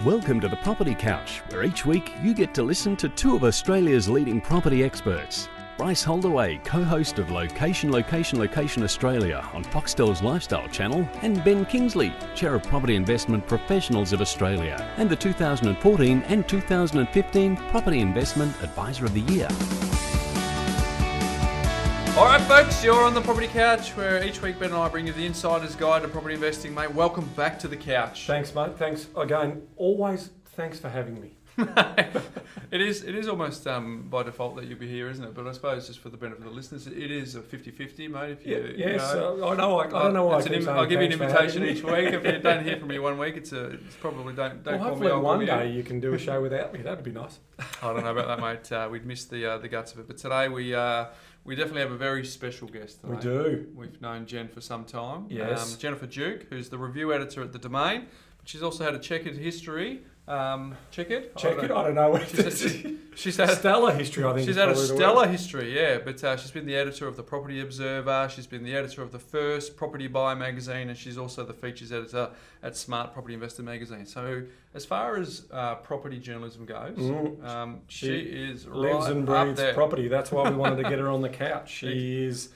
Welcome to the Property Couch, where each week you get to listen to two of Australia's leading property experts. Bryce Holdaway, co-host of Location Australia on Foxtel's Lifestyle Channel, and Ben Kingsley, Chair of Property Investment Professionals of Australia, and the 2014 and 2015 Property Investment Advisor of the Year. All right, folks, you're on the Property Couch, where each week Ben and I bring you the insider's guide to property investing. Mate, welcome back to the couch. Thanks, mate. Thanks again. Always thanks for having me. It is almost by default that you'll be here, isn't it? But I suppose just for the benefit of the listeners, it is a 50-50, mate. If you, yes, I don't know why I'll give you an invitation each week. If you don't hear from me one week, it's probably don't call me. Hopefully one day you can do a show without me. That'd be nice. I don't know about that, mate. We'd miss the guts of it. But today we definitely have a very special guest today. We do. We've known Jen for some time. Yes. Jennifer Duke, who's the review editor at The Domain, but she's also had a checkered history. Checkered? I don't know what it is. She's had a stellar history, I think. She's had a stellar history, yeah. But she's been the editor of the Property Observer. She's been the editor of the first Property Buyer magazine, and she's also the features editor at Smart Property Investor magazine. So as far as property journalism goes, she is lives right and up breathes there. property. That's why we wanted to get her on the couch. She's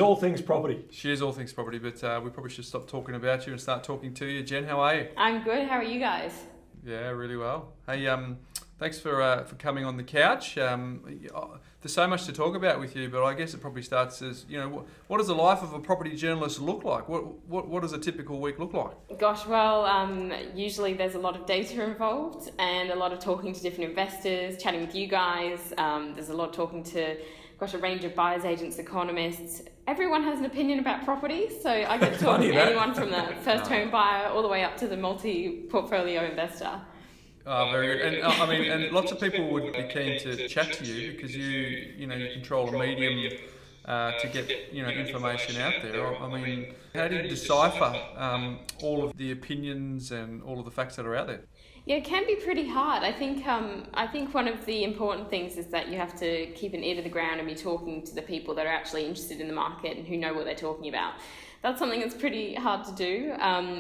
all things property. She is all things property, but we probably should stop talking about you and start talking to you. Jen, how are you? I'm good. How are you guys? Yeah, really well. Hey, thanks for coming on the couch. There's so much to talk about with you, but I guess it probably starts as, what does the life of a property journalist look like? What does a typical week look like? Gosh, well, usually there's a lot of data involved and a lot of talking to different investors, chatting with you guys. There's a lot of talking to, a range of buyers, agents, economists. Everyone has an opinion about property, so I get to talk to anyone from the first home buyer all the way up to the multi-portfolio investor. Oh, very good. And and lots of people would be keen to chat to you because you control a medium to get information out there. I mean, how do you decipher all of the opinions and all of the facts that are out there? Yeah, it can be pretty hard. I think one of the important things is that you have to keep an ear to the ground and be talking to the people that are actually interested in the market and who know what they're talking about. That's something that's pretty hard to do.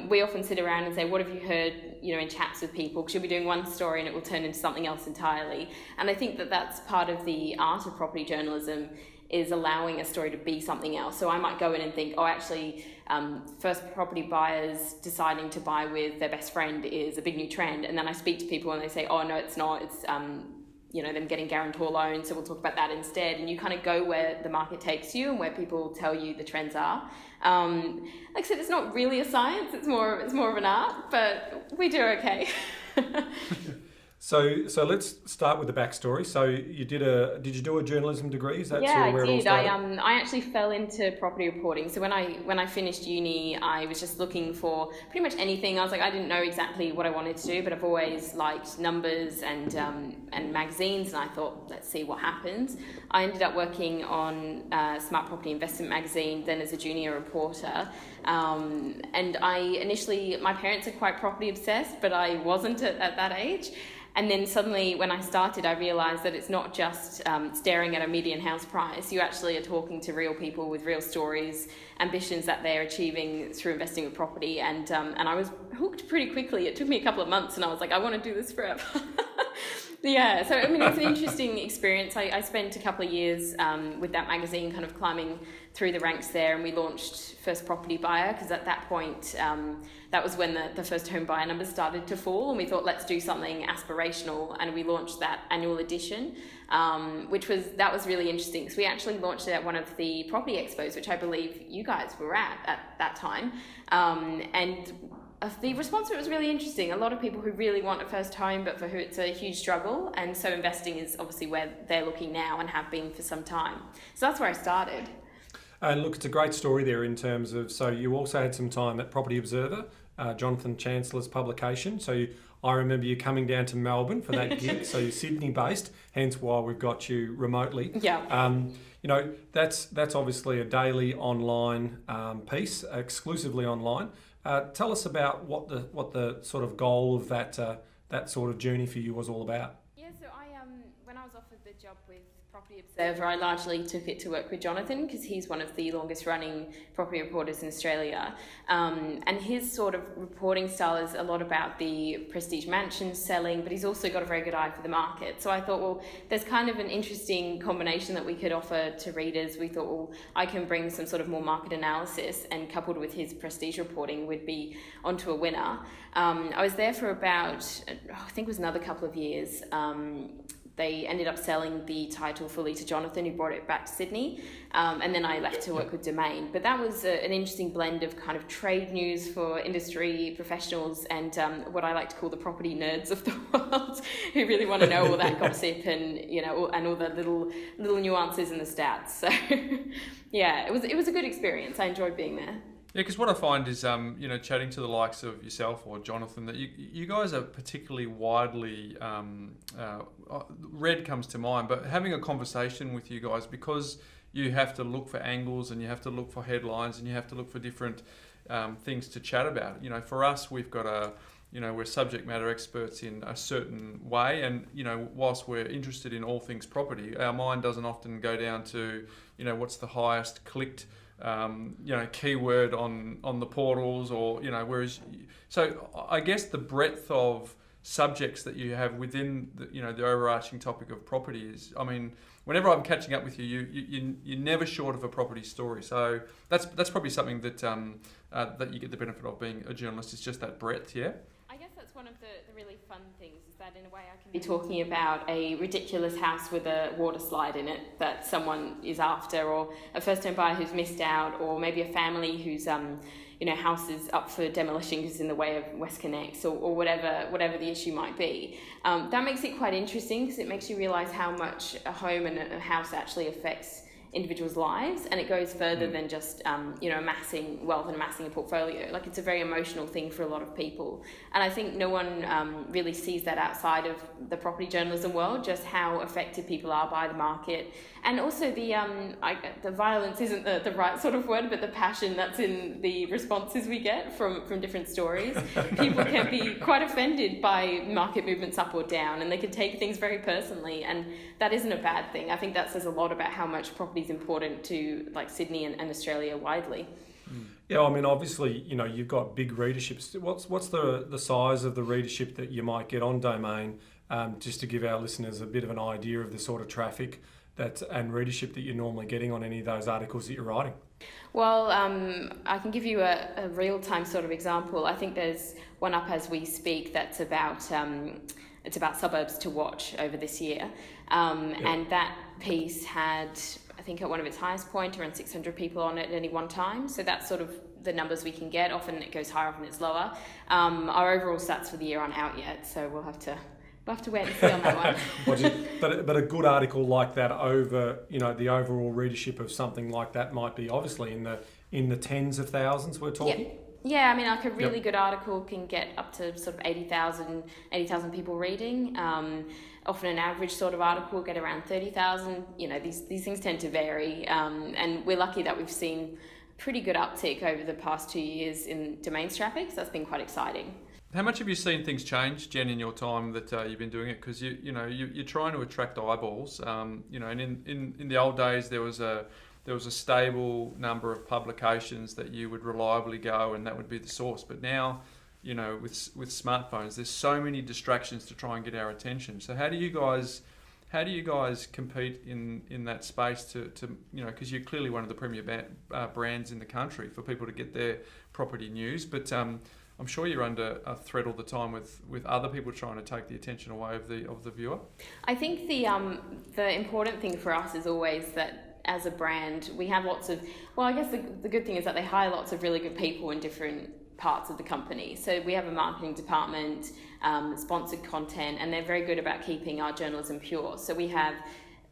We often sit around and say, what have you heard, in chats with people? Because you'll be doing one story and it will turn into something else entirely. And I think that that's part of the art of property journalism, is allowing a story to be something else. So I might go in and think, first property buyers deciding to buy with their best friend is a big new trend. And then I speak to people and they say, oh, no, it's not. It's, them getting guarantor loans. So we'll talk about that instead. And you kind of go where the market takes you and where people tell you the trends are. Like I said, it's not really a science. It's more of an art, but we do okay. So let's start with the backstory. So did you do a journalism degree? Is that yeah, sort of where I did. It all started? I actually fell into property reporting. So when I finished uni, I was just looking for pretty much anything. I was like, I didn't know exactly what I wanted to do, but I've always liked numbers and magazines, and I thought, let's see what happens. I ended up working on Smart Property Investment magazine, then as a junior reporter. And my parents are quite property obsessed, but I wasn't at that age. And then suddenly when I started, I realised that it's not just staring at a median house price. You actually are talking to real people with real stories, ambitions that they're achieving through investing in property. And I was hooked pretty quickly. It took me a couple of months and I was like, I want to do this forever. Yeah, so it's an interesting experience. I spent a couple of years with that magazine kind of climbing through the ranks there, and we launched First Property Buyer because at that point that was when the first home buyer numbers started to fall, and we thought, let's do something aspirational, and we launched that annual edition, that was really interesting because we actually launched it at one of the property expos, which I believe you guys were at that time, and the response to it was really interesting. A lot of people who really want a first home, but for who it's a huge struggle. And so investing is obviously where they're looking now and have been for some time. So that's where I started. And look, it's a great story there in terms of, so you also had some time at Property Observer, Jonathan Chancellor's publication. So I remember you coming down to Melbourne for that gig. So you're Sydney based, hence why we've got you remotely. Yeah. That's obviously a daily online piece, exclusively online. Tell us about what the sort of goal of that sort of journey for you was all about. Yeah, so when I was offered the job with Property Observer, I largely took it to work with Jonathan because he's one of the longest running property reporters in Australia. And his sort of reporting style is a lot about the prestige mansions selling, but he's also got a very good eye for the market. So I thought, well, there's kind of an interesting combination that we could offer to readers. We thought, well, I can bring some sort of more market analysis, and coupled with his prestige reporting would be onto a winner. I was there for about, I think it was another couple of years. They ended up selling the title fully to Jonathan, who brought it back to Sydney, and then I left to work with Domain. But that was an interesting blend of kind of trade news for industry professionals and what I like to call the property nerds of the world, who really want to know all that gossip and and all the little nuances in the stats. So yeah, it was a good experience. I enjoyed being there. Yeah, because what I find is, chatting to the likes of yourself or Jonathan, that you guys are particularly widely, read comes to mind, but having a conversation with you guys, because you have to look for angles and you have to look for headlines and you have to look for different things to chat about. For us, we've got we're subject matter experts in a certain way, and whilst we're interested in all things property, our mind doesn't often go down to what's the highest clicked keyword on the portals, or whereas, so I guess the breadth of subjects that you have within the overarching topic of property is, whenever I'm catching up with you're never short of a property story. So that's probably something that that you get the benefit of being a journalist, is just that breadth. Yeah. I guess that's one of the really fun things, is that in a way I can be talking about a ridiculous house with a water slide in it that someone is after, or a first-time buyer who's missed out, or maybe a family whose house is up for demolition because it's in the way of WestConnex, or whatever the issue might be. That makes it quite interesting, because it makes you realise how much a home and a house actually affects individuals' lives, and it goes further than just amassing wealth and amassing a portfolio. Like, it's a very emotional thing for a lot of people, and I think no one really sees that outside of the property journalism world, just how affected people are by the market, and also the violence isn't the right sort of word, but the passion that's in the responses we get from different stories. People can be quite offended by market movements up or down, and they can take things very personally, and that isn't a bad thing. I think that says a lot about how much property is important to Sydney and Australia widely. Yeah, obviously, you've got big readerships. What's the size of the readership that you might get on Domain, just to give our listeners a bit of an idea of the sort of traffic and readership that you're normally getting on any of those articles that you're writing? Well, I can give you a real-time sort of example. I think there's one up as we speak that's about suburbs to watch over this year, and that piece had, I think at one of its highest point, around 600 people on it at any one time. So that's sort of the numbers we can get. Often it goes higher, often it's lower. Our overall stats for the year aren't out yet, so we'll have to wait and see on that one. But a good article like that over, the overall readership of something like that might be obviously in the tens of thousands we're talking. Yeah, like a really good article can get up to sort of 80,000 people reading. Often an average sort of article will get around 30,000. These things tend to vary, and we're lucky that we've seen pretty good uptick over the past 2 years in Domain's traffic, so that's been quite exciting. How much have you seen things change, Jen, in your time that you've been doing it? Because you're trying to attract eyeballs. And in the old days there was a stable number of publications that you would reliably go, and that would be the source. But now, with smartphones, there's so many distractions to try and get our attention. So how do you guys compete in that space to because you're clearly one of the premier brands in the country for people to get their property news, but I'm sure you're under a threat all the time with other people trying to take the attention away of the viewer. I think the important thing for us is always that as a brand we have lots of, I guess the good thing is that they hire lots of really good people in different parts of the company. So we have a marketing department, sponsored content, and they're very good about keeping our journalism pure. So we have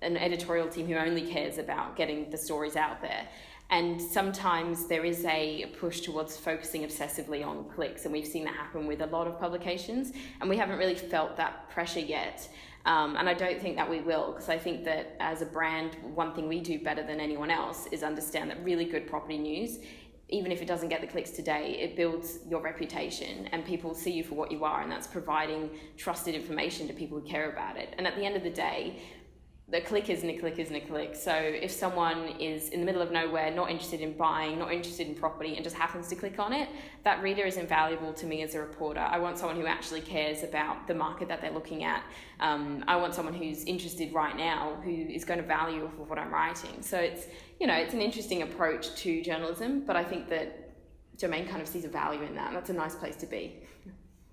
an editorial team who only cares about getting the stories out there. And sometimes there is a push towards focusing obsessively on clicks, and we've seen that happen with a lot of publications, and we haven't really felt that pressure yet. And I don't think that we will, because I think that as a brand, one thing we do better than anyone else is understand that really good property news, even if it doesn't get the clicks today, it builds your reputation and people see you for what you are, and that's providing trusted information to people who care about it. And at the end of the day, the click isn't a click isn't a click. So if someone is in the middle of nowhere, not interested in buying, not interested in property, and just happens to click on it, that reader is invaluable to me as a reporter. I want someone who actually cares about the market that they're looking at. I want someone who's interested right now, who is going to value off of what I'm writing. So it's, it's an interesting approach to journalism, but I think that Domain kind of sees a value in that, and that's a nice place to be.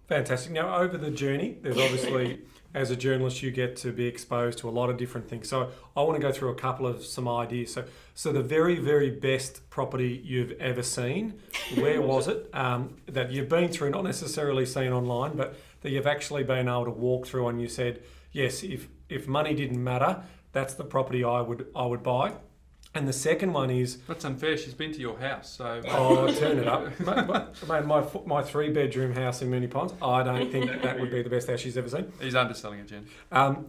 Fantastic. Now, over the journey, there's obviously, as a journalist, you get to be exposed to a lot of different things. So I want to go through a couple of some ideas. So the very, very best property you've ever seen, where was it that you've been through, not necessarily seen online, but that you've actually been able to walk through and you said, yes, if money didn't matter, that's the property I would buy. And the second one is... That's unfair. She's been to your house, so... Oh, turn it up. Mate, my 3-bedroom house in Moonee Ponds, I don't think that would be the best house she's ever seen. He's underselling it, Jen. And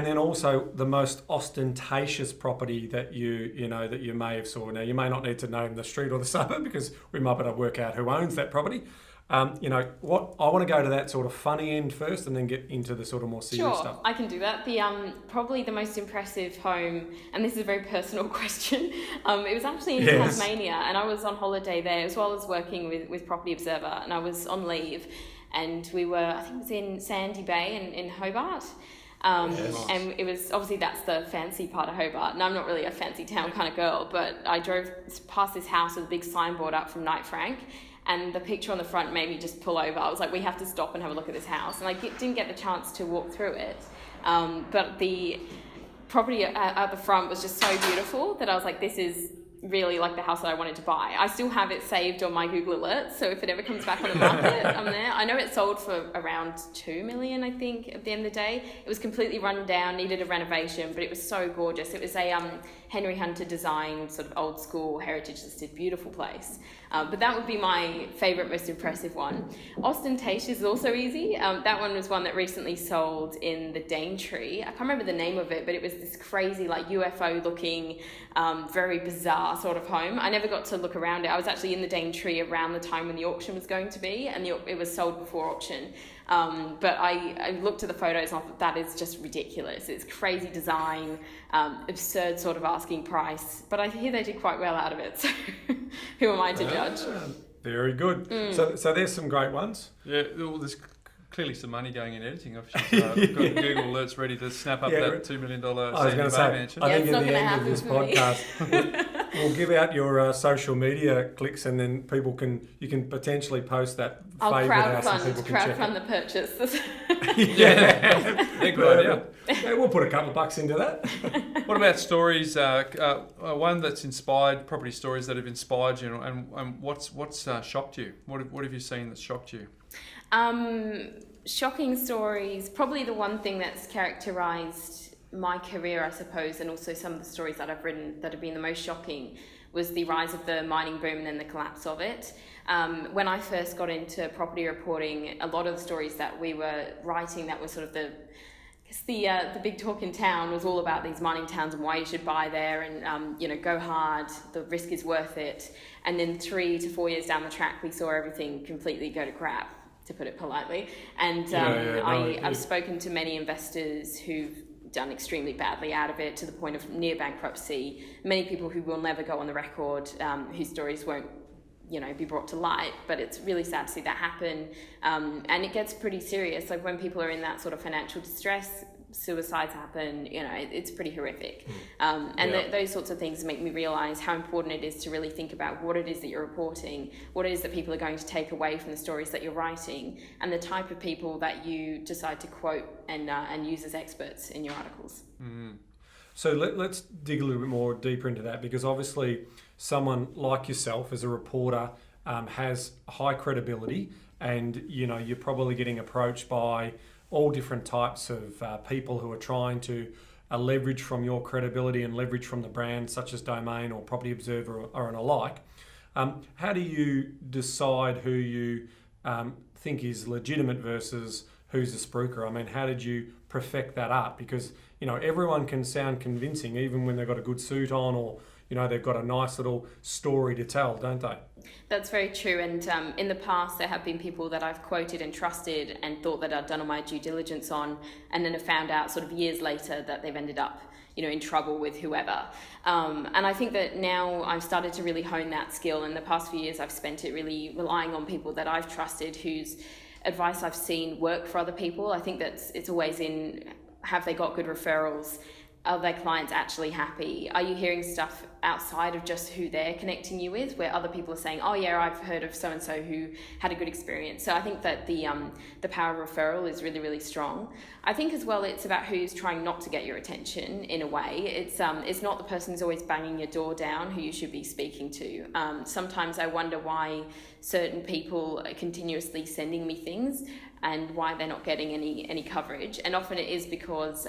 then also the most ostentatious property that you may have saw. Now, you may not need to name the street or the suburb because we might be able to work out who owns that property. What I want to go to that sort of funny end first and then get into the sort of more serious stuff. Sure, I can do that. The probably the most impressive home, and this is a very personal question, it was actually in Tasmania, and I was on holiday there as well as working with Property Observer, and I was on leave, and we were, I think it was in Sandy Bay in Hobart. And it was, obviously that's the fancy part of Hobart, and I'm not really a fancy town kind of girl, but I drove past this house with a big signboard up from Knight Frank, and the picture on the front made me just pull over. I was like, we have to stop and have a look at this house. And I didn't get the chance to walk through it. But the property at the front was just so beautiful that I was like, this is really like the house that I wanted to buy. I still have it saved on my Google Alerts, so if it ever comes back on the market, I'm there. I know it sold for around $2 million, I think, at the end of the day. It was completely run down, needed a renovation, but it was so gorgeous. It was a Henry Hunter designed, sort of old school, heritage listed, beautiful place. But that would be my favourite, most impressive one. Ostentatious is also easy. That one was one that recently sold in the Daintree. I can't remember the name of it, but it was this crazy, like UFO looking, very bizarre sort of home. I never got to look around it. I was actually in the Daintree around the time when the auction was going to be, and it was sold before auction. But I looked at the photos and I thought, that is just ridiculous. It's crazy design, absurd sort of asking price. But I hear they did quite well out of it, so who am I to judge? Very good. So there's some great ones. Yeah, well, there's clearly some money going in editing. I've got Google Alerts ready to snap up that $2 million mansion. I think at the end of this podcast, we'll give out your social media clicks, and then you can potentially post that favourite house and people can check crowdfund the purchase. Yeah, good idea. Yeah, we'll put a couple of bucks into that. What about stories? One that's inspired, property stories that have inspired you, and what's shocked you? What have you seen that's shocked you? Shocking stories, probably the one thing that's characterised my career, I suppose, and also some of the stories that I've written that have been the most shocking, was the rise of the mining boom and then the collapse of it. When I first got into property reporting, a lot of the stories that we were writing that were sort of the big talk in town was all about these mining towns and why you should buy there, and go hard, the risk is worth it. And then 3 to 4 years down the track, we saw everything completely go to crap, to put it politely. And I've spoken to many investors who've done extremely badly out of it, to the point of near bankruptcy. Many people who will never go on the record, whose stories won't be brought to light, but it's really sad to see that happen. And it gets pretty serious. Like when people are in that sort of financial distress, suicides happen, it's pretty horrific. Those sorts of things make me realise how important it is to really think about what it is that you're reporting, what it is that people are going to take away from the stories that you're writing, and the type of people that you decide to quote and use as experts in your articles. So let's dig a little bit more deeper into that, because obviously someone like yourself as a reporter has high credibility, and you're probably getting approached by all different types of people who are trying to leverage from your credibility and leverage from the brand, such as Domain or Property Observer or an alike. How do you decide who you think is legitimate versus who's a spruiker? I mean, how did you perfect that art? Because everyone can sound convincing, even when they've got a good suit on, or they've got a nice little story to tell, don't they? That's very true. And in the past, there have been people that I've quoted and trusted and thought that I'd done all my due diligence on, and then have found out sort of years later that they've ended up in trouble with whoever. And I think that now I've started to really hone that skill. In the past few years, I've spent it really relying on people that I've trusted, whose advice I've seen work for other people. I think that it's always in, have they got good referrals? Are their clients actually happy? Are you hearing stuff outside of just who they're connecting you with, where other people are saying, oh yeah, I've heard of so-and-so who had a good experience? So I think that the power of referral is really, really strong. I think as well, it's about who's trying not to get your attention in a way. It's not the person who's always banging your door down who you should be speaking to. Sometimes I wonder why certain people are continuously sending me things and why they're not getting any coverage. And often it is because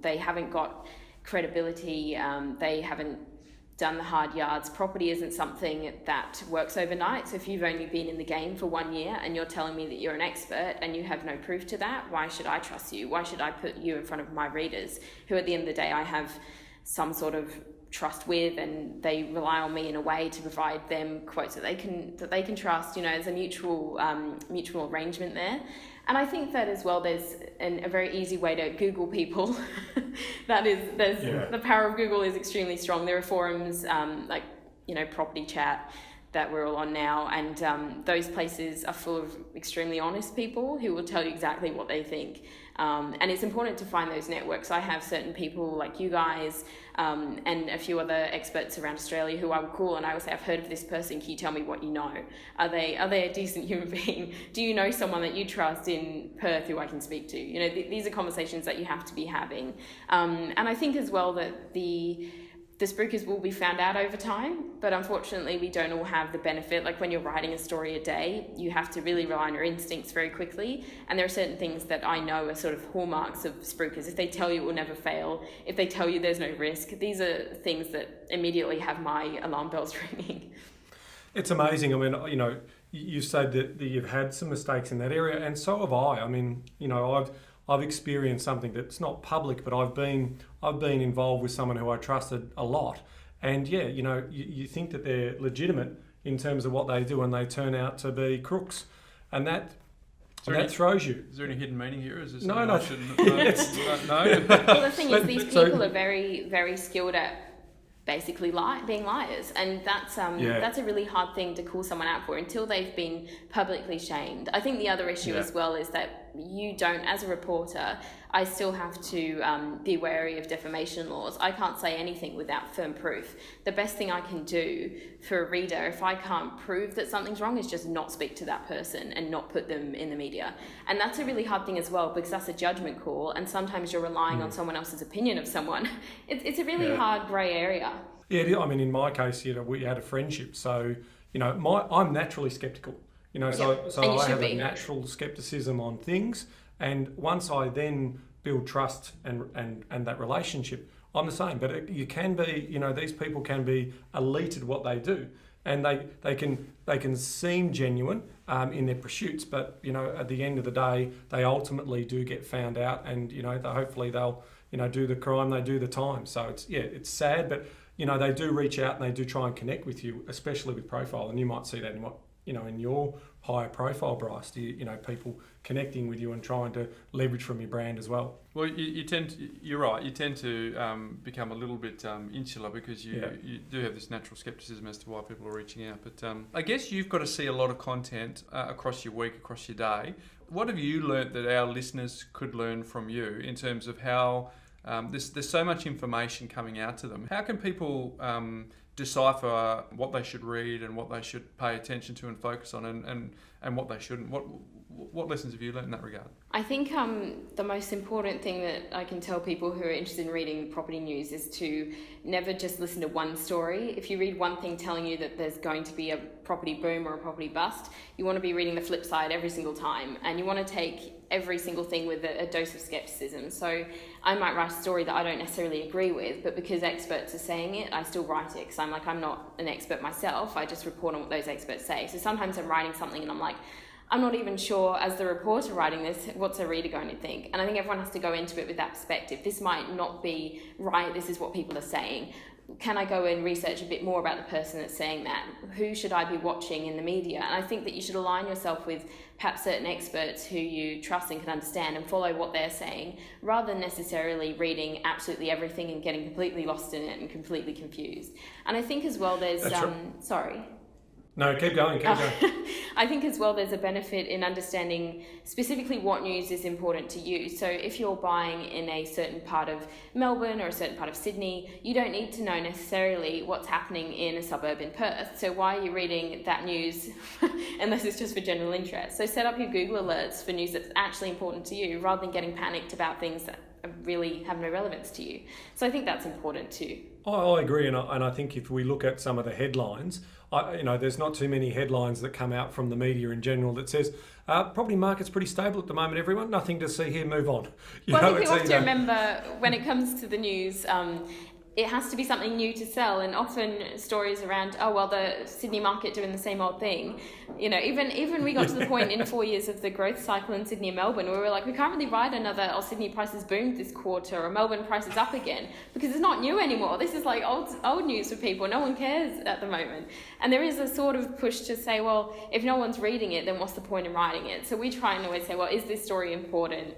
they haven't got credibility, they haven't done the hard yards. Property isn't something that works overnight. So if you've only been in the game for 1 year and you're telling me that you're an expert and you have no proof to that, why should I trust you? Why should I put you in front of my readers, who at the end of the day I have some sort of trust with, and they rely on me in a way to provide them quotes that they can trust. There's a mutual arrangement there. And I think that as well, there's a very easy way to Google people. The power of Google is extremely strong. There are forums like Property Chat that we're all on now, and those places are full of extremely honest people who will tell you exactly what they think. And it's important to find those networks. I have certain people like you guys and a few other experts around Australia who I will call, and I will say, I've heard of this person, can you tell me what you know? Are they a decent human being? Do you know someone that you trust in Perth who I can speak to? These are conversations that you have to be having. And I think as well that the spruikers will be found out over time, but unfortunately we don't all have the benefit. Like when you're writing a story a day, you have to really rely on your instincts very quickly. And there are certain things that I know are sort of hallmarks of spruikers. If they tell you it will never fail, if they tell you there's no risk, these are things that immediately have my alarm bells ringing. It's amazing. I mean, you said that you've had some mistakes in that area, and so have I. I mean, I've experienced something that's not public, but I've been involved with someone who I trusted a lot. And yeah, you think that they're legitimate in terms of what they do, and they turn out to be crooks. And that throws you. Is there any hidden meaning here? Is this no. No. Well, the thing is, these people are very, very skilled at basically being liars, and that's a really hard thing to call someone out for until they've been publicly shamed. I think the other issue as well is that you don't, as a reporter, I still have to be wary of defamation laws. I can't say anything without firm proof. The best thing I can do for a reader, if I can't prove that something's wrong, is just not speak to that person and not put them in the media. And that's a really hard thing as well, because that's a judgment call, and sometimes you're relying on someone else's opinion of someone. It's a really hard grey area. Yeah, I mean, in my case, we had a friendship, so I'm naturally sceptical. So I have a natural skepticism on things, and once I then build trust and that relationship, I'm the same. But you can be, these people can be elite at what they do, and they can seem genuine in their pursuits, but at the end of the day, they ultimately do get found out, and hopefully they'll do the crime, they do the time. So it's sad, but they do reach out and they do try and connect with you, especially with profile, and you might see that in your higher profile, Bryce, people connecting with you and trying to leverage from your brand as well. Well, you're right. You tend to become a little bit insular because you do have this natural skepticism as to why people are reaching out. But I guess you've got to see a lot of content across your week, across your day. What have you learnt that our listeners could learn from you in terms of how there's so much information coming out to them? How can people decipher what they should read and what they should pay attention to and focus on, and what they shouldn't? What lessons have you learned in that regard? I think the most important thing that I can tell people who are interested in reading property news is to never just listen to one story. If you read one thing telling you that there's going to be a property boom or a property bust, you want to be reading the flip side every single time, and you want to take every single thing with a dose of skepticism. So I might write a story that I don't necessarily agree with, but because experts are saying it, I still write it, because I'm not an expert myself. I just report on what those experts say. So sometimes I'm writing something and I'm like, I'm not even sure, as the reporter writing this, what's a reader going to think? And I think everyone has to go into it with that perspective. This might not be right, this is what people are saying. can I go and research a bit more about the person that's saying that? Who should I be watching in the media? And I think that you should align yourself with perhaps certain experts who you trust and can understand and follow what they're saying, rather than necessarily reading absolutely everything and getting completely lost in it and completely confused. And I think as well there's... Sorry. No, keep going. I think as well there's a benefit in understanding specifically what news is important to you. So if you're buying in a certain part of Melbourne or a certain part of Sydney, you don't need to know necessarily what's happening in a suburb in Perth. So why are you reading that news unless it's just for general interest? So set up your Google alerts for news that's actually important to you, rather than getting panicked about things that really have no relevance to you. So I think that's important too. I agree, and I think if we look at some of the headlines, there's not too many headlines that come out from the media in general that says property market's pretty stable at the moment, everyone, nothing to see here, move on. I think we have to remember when it comes to the news, it has to be something new to sell, and often stories around, the Sydney market doing the same old thing. Even we got to the point in 4 years of the growth cycle in Sydney and Melbourne where we were like, we can't really ride another, Sydney prices boomed this quarter, or Melbourne prices up again, because it's not new anymore. This is like old news for people. No one cares at the moment. And there is a sort of push to say, well, if no one's reading it, then what's the point in writing it? So we try and always say, well, is this story important?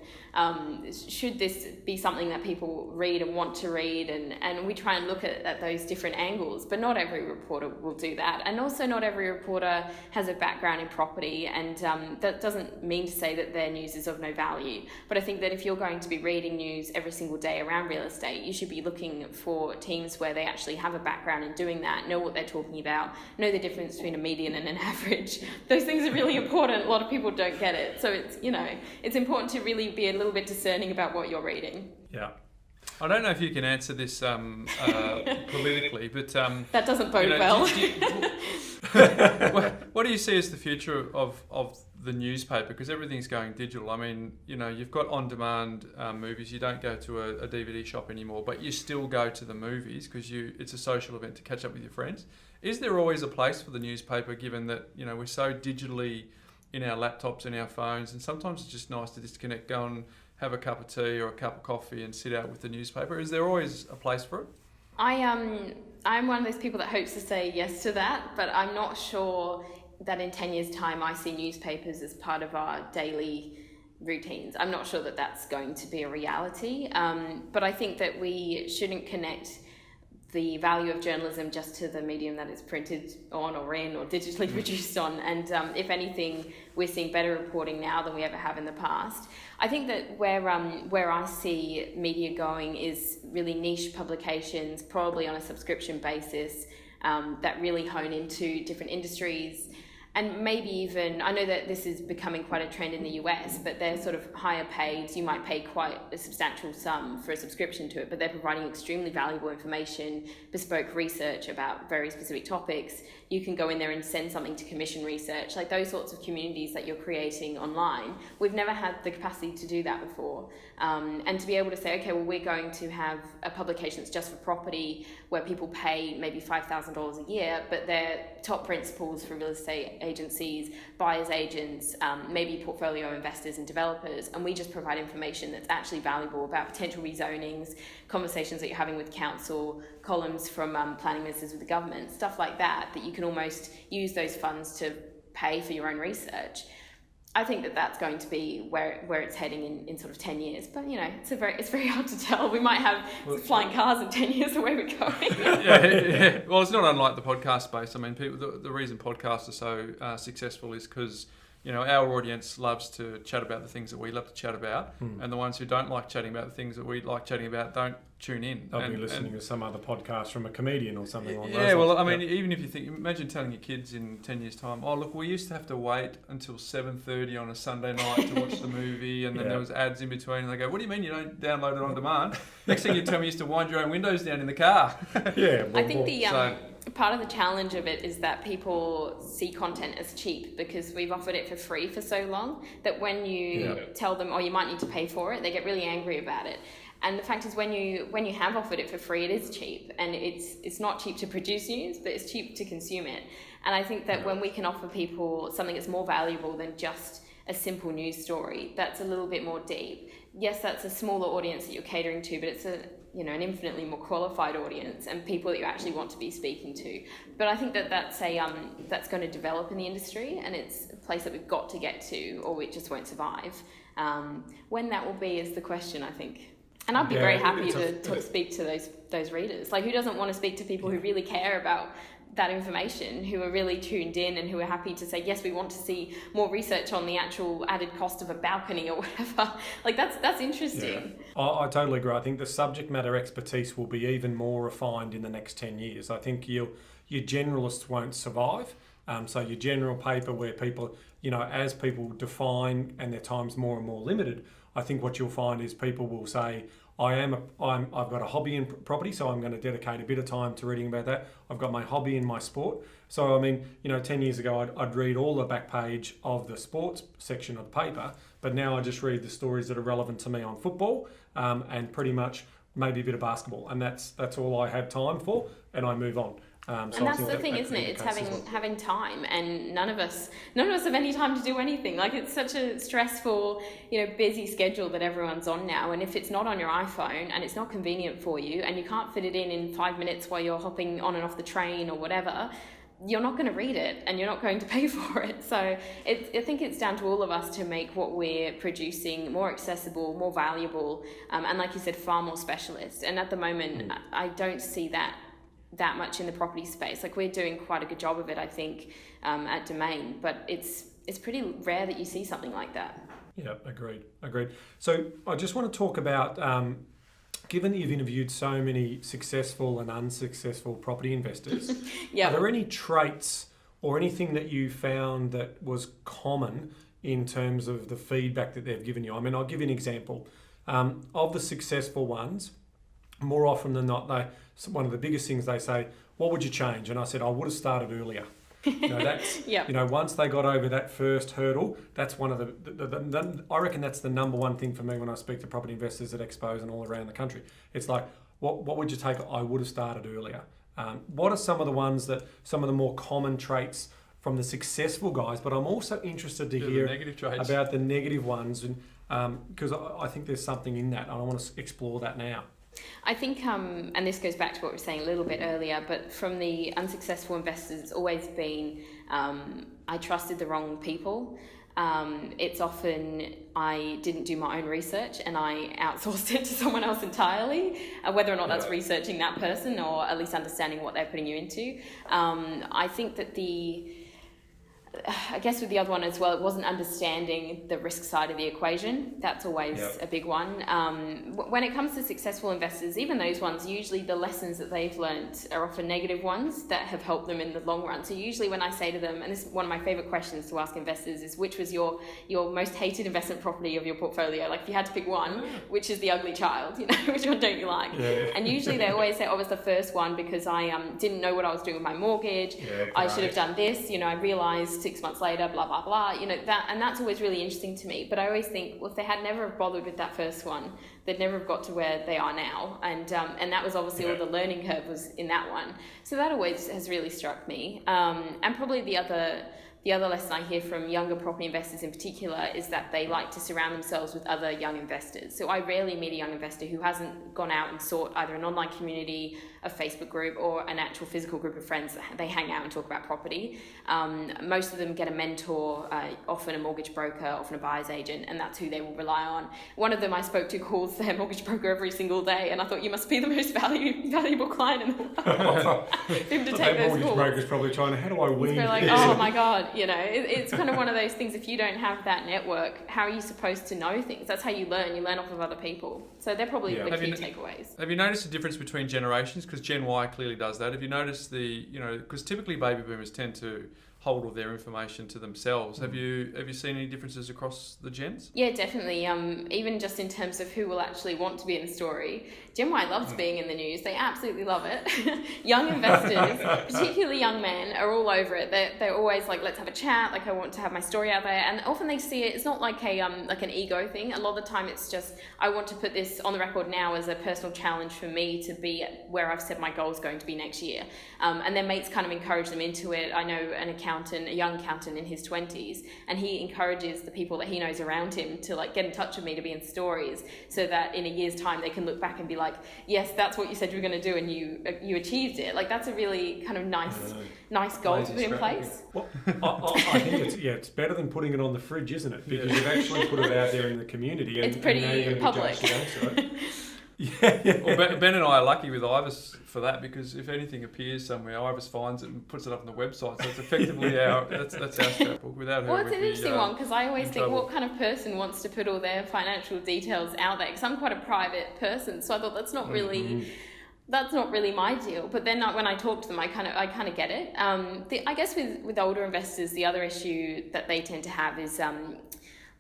Should this be something that people read and want to read? And we try and look at those different angles, but not every reporter will do that. And also not every reporter has a background in property, and that doesn't mean to say that their news is of no value. But I think that if you're going to be reading news every single day around real estate, you should be looking for teams where they actually have a background in doing that, know what they're talking about, know the difference between a median and an average. Those things are really important. A lot of people don't get it. So it's important to really be a little bit discerning about what you're reading. Yeah. I don't know if you can answer this politically, but... that doesn't bode well. What do you see as the future of the newspaper? Because everything's going digital. I mean, you've got on-demand movies. You don't go to a DVD shop anymore, but you still go to the movies because it's a social event to catch up with your friends. Is there always a place for the newspaper, given that, we're so digitally in our laptops and our phones, and sometimes it's just nice to disconnect, go and have a cup of tea or a cup of coffee and sit out with the newspaper? Is there always a place for it? I'm one of those people that hopes to say yes to that, but I'm not sure that in 10 years' time I see newspapers as part of our daily routines. I'm not sure that that's going to be a reality, but I think that we shouldn't connect the value of journalism just to the medium that it's printed on or in or digitally produced on. And if anything, we're seeing better reporting now than we ever have in the past. I think that where I see media going is really niche publications, probably on a subscription basis, that really hone into different industries. And maybe even, I know that this is becoming quite a trend in the US, but they're sort of higher paid. So you might pay quite a substantial sum for a subscription to it, but they're providing extremely valuable information, bespoke research about very specific topics. You can go in there and send something to commission research, like those sorts of communities that you're creating online. We've never had the capacity to do that before. And to be able to say, okay, well, we're going to have a publication that's just for property where people pay maybe $5,000 a year, but they're top principals for real estate agencies, buyers agents, maybe portfolio investors and developers, and we just provide information that's actually valuable about potential rezonings, conversations that you're having with council, columns from planning ministers with the government, stuff like that you can almost use those funds to pay for your own research. I think that that's going to be where it's heading in sort of 10 years. But, it's very hard to tell. We might have flying cars in 10 years the way we're going. Yeah. Well, it's not unlike the podcast space. I mean, people, the reason podcasts are so successful is because, our audience loves to chat about the things that we love to chat about. And the ones who don't like chatting about the things that we like chatting about don't tune in. They'll be listening to some other podcast from a comedian or something like that. Yeah, well, I mean, even if you think, imagine telling your kids in 10 years' time, oh, look, we used to have to wait until 7:30 on a Sunday night to watch the movie, and then there was ads in between, and they go, what do you mean you don't download it on demand? Next thing you tell me, you used to wind your own windows down in the car. Yeah. I think part of the challenge of it is that people see content as cheap because we've offered it for free for so long that when you tell them, oh, you might need to pay for it, they get really angry about it. And the fact is, when you have offered it for free, it is cheap, and it's not cheap to produce news, but it's cheap to consume it. And I think that when we can offer people something that's more valuable than just a simple news story that's a little bit more deep. Yes, that's a smaller audience that you're catering to, but it's an infinitely more qualified audience and people that you actually want to be speaking to. But I think that's going to develop in the industry, and it's a place that we've got to get to, or it just won't survive. When that will be is the question, I think. And I'd be very happy to speak to those readers. Like, who doesn't want to speak to people who really care about that information, who are really tuned in and who are happy to say, yes, we want to see more research on the actual added cost of a balcony or whatever. Like, that's interesting. Yeah. I totally agree. I think the subject matter expertise will be even more refined in the next 10 years. I think your generalists won't survive. So your general paper where people, as people define and their time's more and more limited, I think what you'll find is people will say, I've got a hobby in property, so I'm going to dedicate a bit of time to reading about that. I've got my hobby in my sport. So, 10 years ago, I'd read all the back page of the sports section of the paper, but now I just read the stories that are relevant to me on football, and pretty much maybe a bit of basketball. And that's all I have time for, and I move on. And that's the thing, isn't it? It's having time, and none of us have any time to do anything. Like, it's such a stressful, busy schedule that everyone's on now. And if it's not on your iPhone and it's not convenient for you, and you can't fit it in 5 minutes while you're hopping on and off the train or whatever, you're not going to read it, and you're not going to pay for it. So I think it's down to all of us to make what we're producing more accessible, more valuable, and like you said, far more specialist. And at the moment, I don't see that much in the property space. Like, we're doing quite a good job of it, I think, at Domain, but it's pretty rare that you see something like that. Yeah, agreed. So I just want to talk about, given that you've interviewed so many successful and unsuccessful property investors, are there any traits or anything that you found that was common in terms of the feedback that they've given you? I'll give you an example. Of the successful ones, more often than not, one of the biggest things they say, what would you change? And I said, I would have started earlier. That's, once they got over that first hurdle, that's one of the I reckon that's the number one thing for me when I speak to property investors at expos and all around the country. It's like, what would you take? I would have started earlier. What are some of the more common traits from the successful guys? But I'm also interested to hear about the negative ones, and because I think there's something in that, and I want to explore that now. I think, and this goes back to what we were saying a little bit earlier, but from the unsuccessful investors, it's always been, I trusted the wrong people. It's often, I didn't do my own research and I outsourced it to someone else entirely, whether or not that's researching that person or at least understanding what they're putting you into. I think that I guess with the other one as well, it wasn't understanding the risk side of the equation. That's always a big one. When it comes to successful investors, even those ones, usually the lessons that they've learned are often negative ones that have helped them in the long run. So usually when I say to them, and this is one of my favorite questions to ask investors, is which was your most hated investment property of your portfolio? Like, if you had to pick one, which is the ugly child, which one don't you like? And usually they always say, it's the first one because I didn't know what I was doing with my mortgage. I should have done this. I realised 6 months later, blah, blah, blah, that, and that's always really interesting to me. But I always think, well, if they had never bothered with that first one, they'd never have got to where they are now. And that was obviously all the learning curve was in that one. So that always has really struck me. And probably the other lesson I hear from younger property investors in particular is that they like to surround themselves with other young investors. So I rarely meet a young investor who hasn't gone out and sought either an online community, a Facebook group, or an actual physical group of friends that they hang out and talk about property. Most of them get a mentor, often a mortgage broker, often a buyer's agent, and that's who they will rely on. One of them I spoke to calls their mortgage broker every single day, and I thought, you must be the most valuable client in the world for him to take those mortgage calls. Broker's probably trying to, how do I wean? They're like, oh my God, it's kind of one of those things. If you don't have that network, how are you supposed to know things? That's how you learn. You learn off of other people. So they're probably the key takeaways. Have you noticed the difference between generations? Because Gen Y clearly does that. Have you noticed because typically baby boomers tend to hold all their information to themselves. Have you seen any differences across the gens? Yeah, definitely. Even just in terms of who will actually want to be in the story. Gen Y loves being in the news. They absolutely love it. Young investors, particularly young men, are all over it. They're always like, let's have a chat. Like, I want to have my story out there. And often they see it. It's not like like an ego thing. A lot of the time, it's just I want to put this on the record now as a personal challenge for me to be where I've said my goal is going to be next year. And their mates kind of encourage them into it. I know an account accountant, a young accountant in his 20s, and he encourages the people that he knows around him to like get in touch with me to be in stories, so that in a year's time they can look back and be like, yes, that's what you said you were going to do, and you achieved it. Like, that's a really kind of nice goal to put in place. Well, I think it's better than putting it on the fridge, isn't it? Because you've actually put it out there in the community. And, it's pretty and public. Well, Ben and I are lucky with Ibis for that, because if anything appears somewhere, Ibis finds it and puts it up on the website. So it's effectively that's our scrapbook. Without her, well, it's an interesting one, because I always think, trouble. what kind of person wants to put all their financial details out there? Because I'm quite a private person, so I thought that's not really my deal. But then when I talk to them, I kind of get it. I guess with older investors, the other issue that they tend to have is,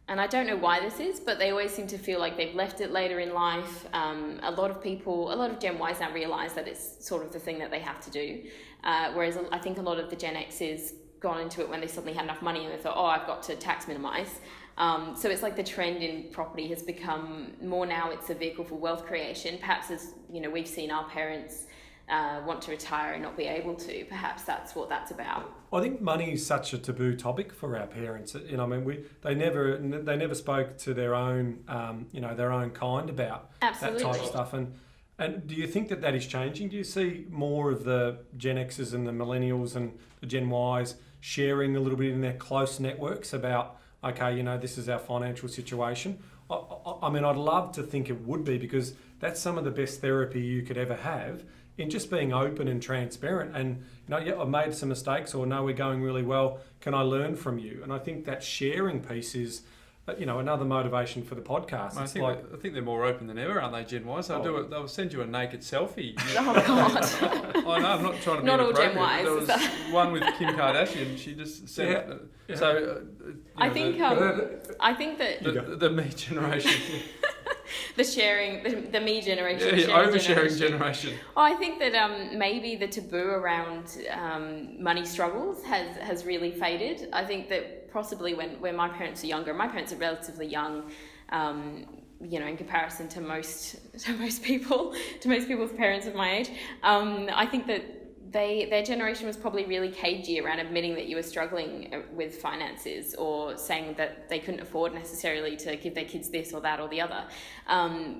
and I don't know why this is, but they always seem to feel like they've left it later in life. A lot of Gen Ys now realise that it's sort of the thing that they have to do. Whereas I think a lot of the Gen X's gone into it when they suddenly had enough money and they thought, I've got to tax minimise. So it's like the trend in property has become more now it's a vehicle for wealth creation. Perhaps as we've seen our parents want to retire and not be able to. Perhaps that's what that's about. I think money is such a taboo topic for our parents. They never spoke to their own their own kind about Absolutely. that type of stuff. And do you think that is changing? Do you see more of the Gen X's and the millennials and the Gen Ys sharing a little bit in their close networks about, okay, this is our financial situation? I mean, I'd love to think it would be, because that's some of the best therapy you could ever have, in just being open and transparent and, I've made some mistakes, or no, we're going really well. Can I learn from you? And I think that sharing piece is, another motivation for the podcast. I think they're more open than ever, aren't they, Gen Y? So they'll send you a naked selfie. Oh, God. I know, I'm not trying to be not all Gen inappropriate. Ys. There was one with Kim Kardashian. She just sent it. Yeah. So I think that the me generation. the me generation, oversharing generation. I think that maybe the taboo around money struggles has really faded. I think that possibly when my parents are younger, my parents are relatively young, in comparison to most people's parents of my age. I think that their generation was probably really cagey around admitting that you were struggling with finances, or saying that they couldn't afford necessarily to give their kids this or that or the other.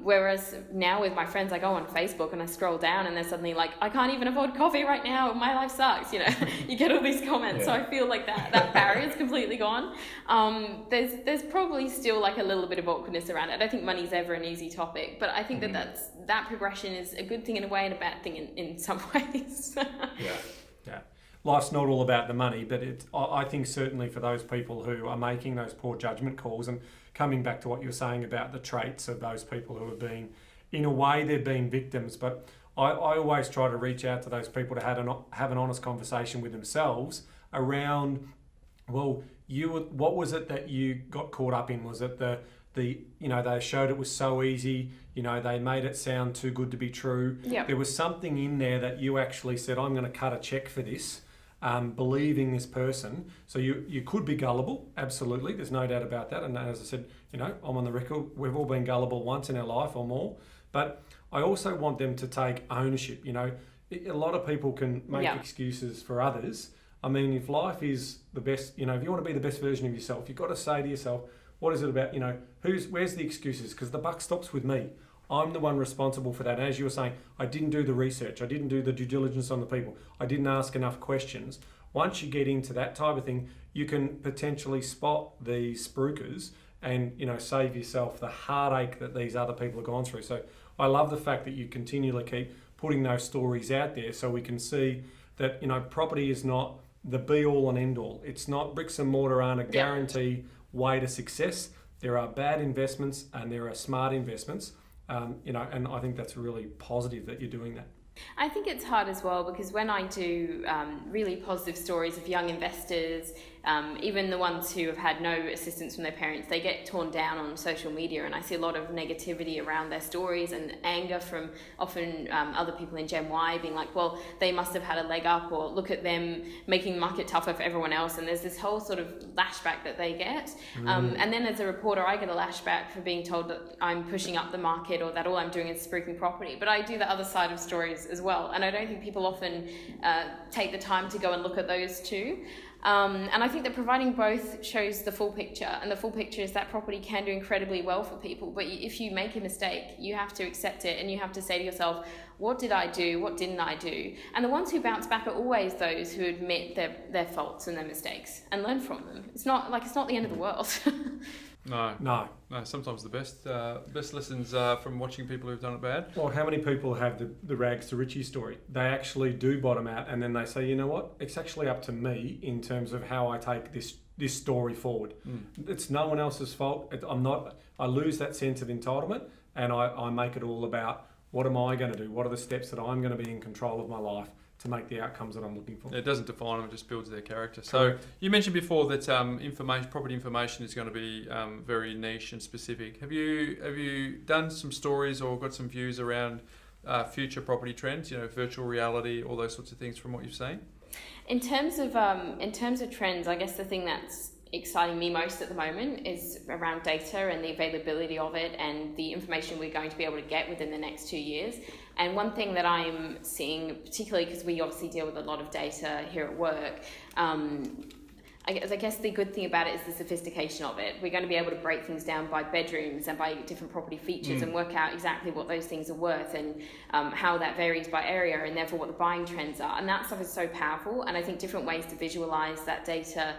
Whereas now with my friends, I go on Facebook and I scroll down and they're suddenly like, I can't even afford coffee right now, my life sucks, You get all these comments. So I feel like that barrier's completely gone. There's probably still like a little bit of awkwardness around it. I don't think money's ever an easy topic, but I think that progression is a good thing in a way and a bad thing in some ways. Yeah. Life's not all about the money, but I think certainly for those people who are making those poor judgment calls, and coming back to what you were saying about the traits of those people who are being, in a way, they're being victims. But I always try to reach out to those people to have an honest conversation with themselves around, well, what was it that you got caught up in? Was it they showed it was so easy, they made it sound too good to be true. Yep. There was something in there that you actually said, I'm going to cut a check for this, believing this person. So you could be gullible, absolutely, there's no doubt about that. And as I said, I'm on the record, we've all been gullible once in our life or more. But I also want them to take ownership. A lot of people can make excuses for others. I mean, if life is the best, if you want to be the best version of yourself, you've got to say to yourself, what is it about, where's the excuses? Because the buck stops with me. I'm the one responsible for that. As you were saying, I didn't do the research. I didn't do the due diligence on the people. I didn't ask enough questions. Once you get into that type of thing, you can potentially spot the spruikers and, save yourself the heartache that these other people have gone through. So I love the fact that you continually keep putting those stories out there, so we can see that, property is not the be all and end all. It's not bricks and mortar aren't a guarantee way to success. There are bad investments and there are smart investments, and I think that's really positive that you're doing that. I think it's hard as well, because when I do really positive stories of young investors, even the ones who have had no assistance from their parents, they get torn down on social media, and I see a lot of negativity around their stories and anger from often other people in Gen Y being like, well, they must have had a leg up, or look at them making the market tougher for everyone else, and there's this whole sort of lashback that they get. And then as a reporter, I get a lashback for being told that I'm pushing up the market, or that all I'm doing is spruiking property. But I do the other side of stories as well, and I don't think people often take the time to go and look at those too. And I think that providing both shows the full picture, and the full picture is that property can do incredibly well for people, but if you make a mistake, you have to accept it, and you have to say to yourself, what did I do? What didn't I do? And the ones who bounce back are always those who admit their faults and their mistakes and learn from them. It's not the end of the world. No. Sometimes the best lessons from watching people who've done it bad. Well, how many people have the rags to riches story? They actually do bottom out, and then they say, you know what? It's actually up to me in terms of how I take this story forward. It's no one else's fault. I lose that sense of entitlement, and I make it all about what am I going to do? What are the steps that I'm going to be in control of my life to make the outcomes that I'm looking for? It doesn't define them; it just builds their character. So you mentioned before that property information is going to be very niche and specific. Have you done some stories or got some views around future property trends? Virtual reality, all those sorts of things from what you've seen. In terms of trends, I guess the thing that's exciting me most at the moment is around data and the availability of it and the information we're going to be able to get within the next 2 years. And one thing that I'm seeing, particularly because we obviously deal with a lot of data here at work, I guess the good thing about it is the sophistication of it. We're going to be able to break things down by bedrooms and by different property features and work out exactly what those things are worth and how that varies by area, and therefore what the buying trends are. And that stuff is so powerful, and I think different ways to visualize that data,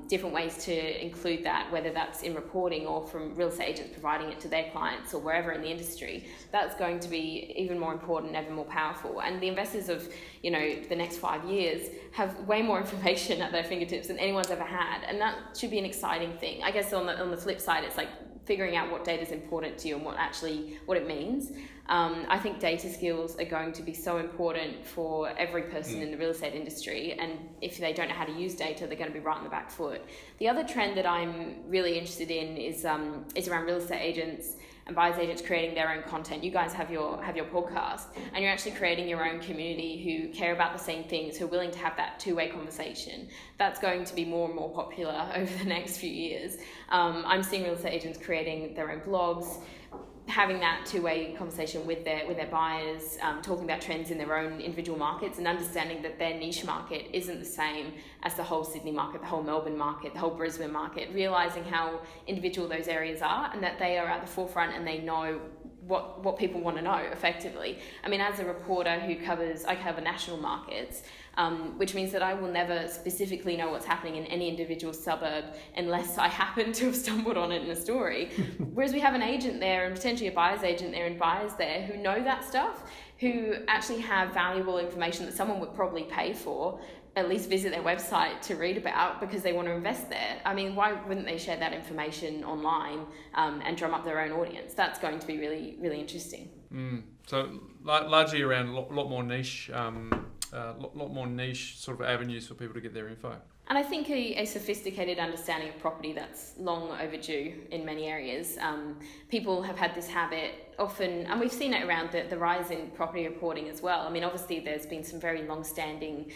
different ways to include that, whether that's in reporting or from real estate agents providing it to their clients or wherever in the industry, that's going to be even more important and ever more powerful. And the investors of the next 5 years have way more information at their fingertips than anyone's ever had, and that should be an exciting thing. I guess on the flip side, it's like figuring out what data is important to you and what it means. I think data skills are going to be so important for every person in the real estate industry, and if they don't know how to use data, they're going to be right on the back foot. The other trend that I'm really interested in is around real estate agents and buyers agents creating their own content. You guys have your podcast, and you're actually creating your own community who care about the same things, who are willing to have that two-way conversation. That's going to be more and more popular over the next few years. I'm seeing real estate agents creating their own blogs, having that two-way conversation with their buyers, talking about trends in their own individual markets, and understanding that their niche market isn't the same as the whole Sydney market, the whole Melbourne market, the whole Brisbane market, realising how individual those areas are and that they are at the forefront and they know what people want to know effectively. I mean, as a reporter I cover national markets, which means that I will never specifically know what's happening in any individual suburb unless I happen to have stumbled on it in a story. Whereas we have an agent there, and potentially a buyer's agent there and buyers there who know that stuff, who actually have valuable information that someone would probably pay for, at least visit their website to read about because they want to invest there. I mean, why wouldn't they share that information online and drum up their own audience? That's going to be really, really interesting. So largely around a lot more niche, lot more niche sort of avenues for people to get their info. And I think a sophisticated understanding of property that's long overdue in many areas. People have had this habit often, and we've seen it around the rise in property reporting as well. I mean, obviously there's been some very long-standing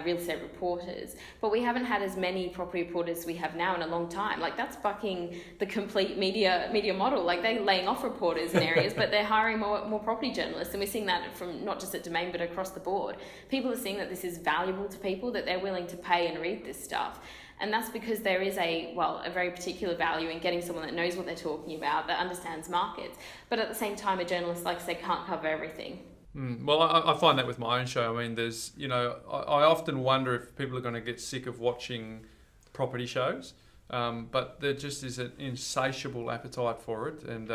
real estate reporters, but we haven't had as many property reporters as we have now in a long time. Like, that's bucking the complete media model. Like, they're laying off reporters in areas, but they're hiring more property journalists, and we're seeing that from not just at Domain but across the board. People are seeing that this is valuable to people, that they're willing to pay and read this stuff. And that's because there is a very particular value in getting someone that knows what they're talking about, that understands markets. But at the same time, a journalist, like I say, can't cover everything. Well, I find that with my own show. I mean, I often wonder if people are going to get sick of watching property shows, but there just is an insatiable appetite for it, and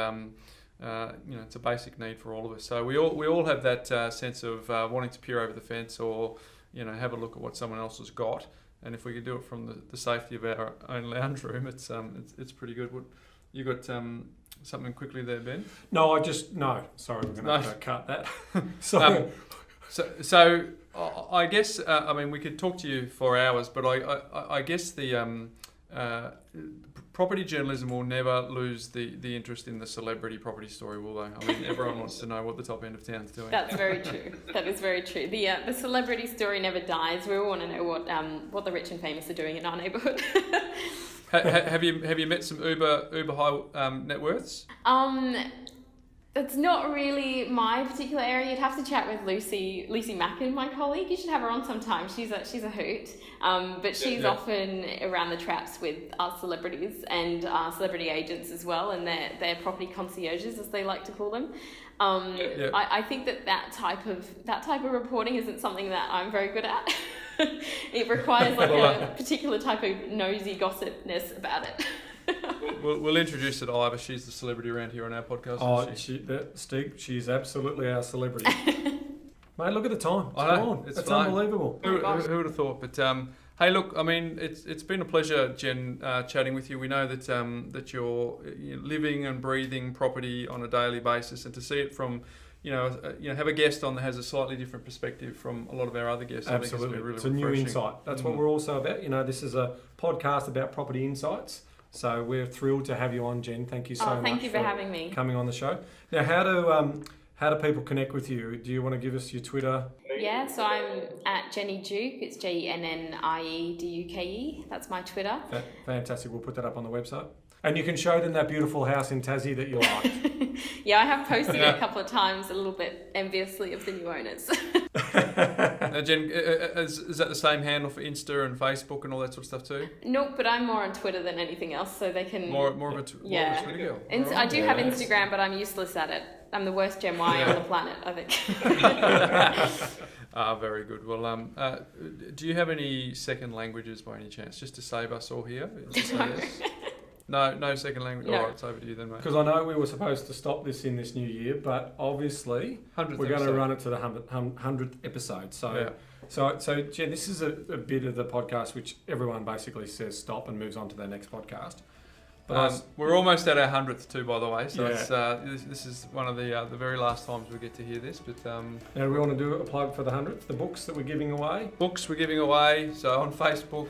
it's a basic need for all of us. So we all have that sense of wanting to peer over the fence or have a look at what someone else has got. And if we could do it from the safety of our own lounge room, it's pretty good. You got something quickly there, Ben? No, sorry, we're going to have to cut that. So I guess we could talk to you for hours, but I guess the property journalism will never lose the interest in the celebrity property story, will they? I mean, everyone wants to know what the top end of town's doing. That's very true. That is very true. The celebrity story never dies. We all want to know what the rich and famous are doing in our neighbourhood. Have you met some uber high net worths? That's not really my particular area. You'd have to chat with Lucy Mackin, my colleague. You should have her on sometime. She's a hoot. But she's often around the traps with our celebrities and our celebrity agents as well, and their property concierges, as they like to call them. I think that type of reporting isn't something that I'm very good at. It requires like a particular type of nosy gossipness about it. We'll introduce her to Ivor. She's the celebrity around here on our podcast. Steve, she's absolutely our celebrity. Mate, look at the time. It's unbelievable. Who would have thought? But hey, look, I mean, it's been a pleasure, Jen, chatting with you. We know that you're living and breathing property on a daily basis, and to see it from have a guest on that has a slightly different perspective from a lot of our other guests. Absolutely, I think it's a new insight. That's what we're also about. This is a podcast about property insights. So we're thrilled to have you on, Jen. Thank you so much. Thank you for having me. Coming on the show. Now, how do people connect with you? Do you want to give us your Twitter? Yeah, so I'm at Jenny Duke. It's JennieDuke. That's my Twitter. Fantastic. We'll put that up on the website. And you can show them that beautiful house in Tassie that you like. Yeah, I have posted it a couple of times, a little bit enviously of the new owners. Now, Jen, is that the same handle for Insta and Facebook and all that sort of stuff too? Nope, but I'm more on Twitter than anything else, so they can... More of a Twitter girl. I do have Instagram, but I'm useless at it. I'm the worst Gen Y on the planet, I think. Very good. Well, do you have any second languages by any chance, just to save us all here? No second language. No. All right, it's over to you then, mate. Because I know we were supposed to stop this in this new year, but obviously we're going to run it to the 100th episode. So Jen, this is a bit of the podcast which everyone basically says stop and moves on to their next podcast. But we're almost at our 100th too, by the way. So it's, this is one of the very last times we get to hear this. But now we want to do a plug for the 100th. The books that we're giving away. Books we're giving away. So on Facebook,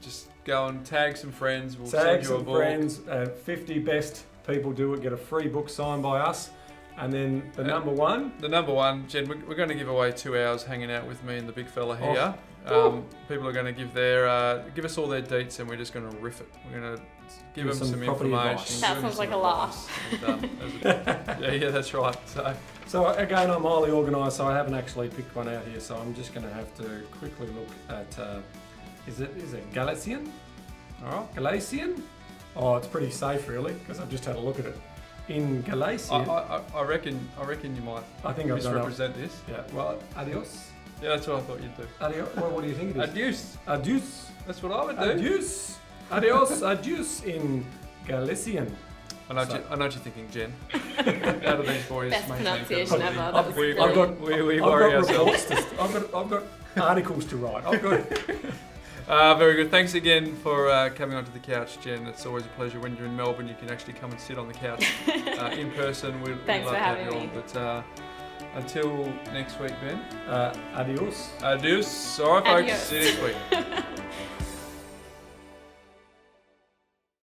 just go and tag some friends. We'll send you a book. Friends. 50 best people do it. Get a free book signed by us. And then the number one. The number one, Jen. We're going to give away 2 hours hanging out with me and the big fella here. People are going to give us all their deets, and we're just going to riff it. We're going to give them some information. Advice. That sounds like a laugh. Yeah, that's right. So again, I'm highly organised, so I haven't actually picked one out here. So I'm just going to have to quickly look at. Is it Galician? All right, Galician. Oh, it's pretty safe, really, because I've just had a look at it. In Galician. I reckon you might. I think I've misrepresent this. Yeah. Well, adios. Yeah, that's what I thought you'd do. Adios. Well, what do you think it is? Adios. That's what I would do. Adios. Adios in Galician. I know what you're thinking, Jen. Out of these boys, best pronunciation ever. We worry ourselves. I've got articles to write. Very good. Thanks again for coming onto the couch, Jen. It's always a pleasure when you're in Melbourne. You can actually come and sit on the couch in person. We'd love to have you on. But until next week, Ben. Adios. Adios. All right, folks. See you next week.